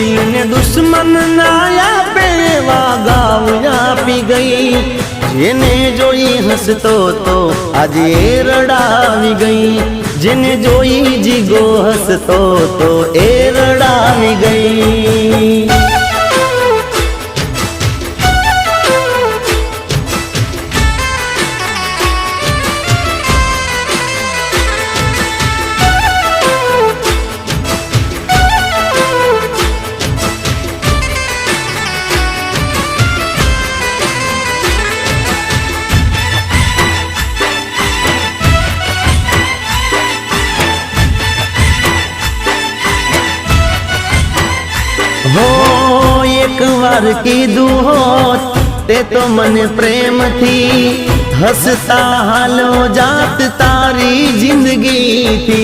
દિલ ને દુશ્મન ના પેવા ગાવ આપી ગઈ, જેને જોઈ હસતો તો આજે રડાવી ગઈ, જેને જોઈ જીગો હસતો તો એ રડાવી ગઈ। हो एक बार कीधु होत ते तो मन प्रेम थी, हसता हालो जात तारी जिंदगी थी।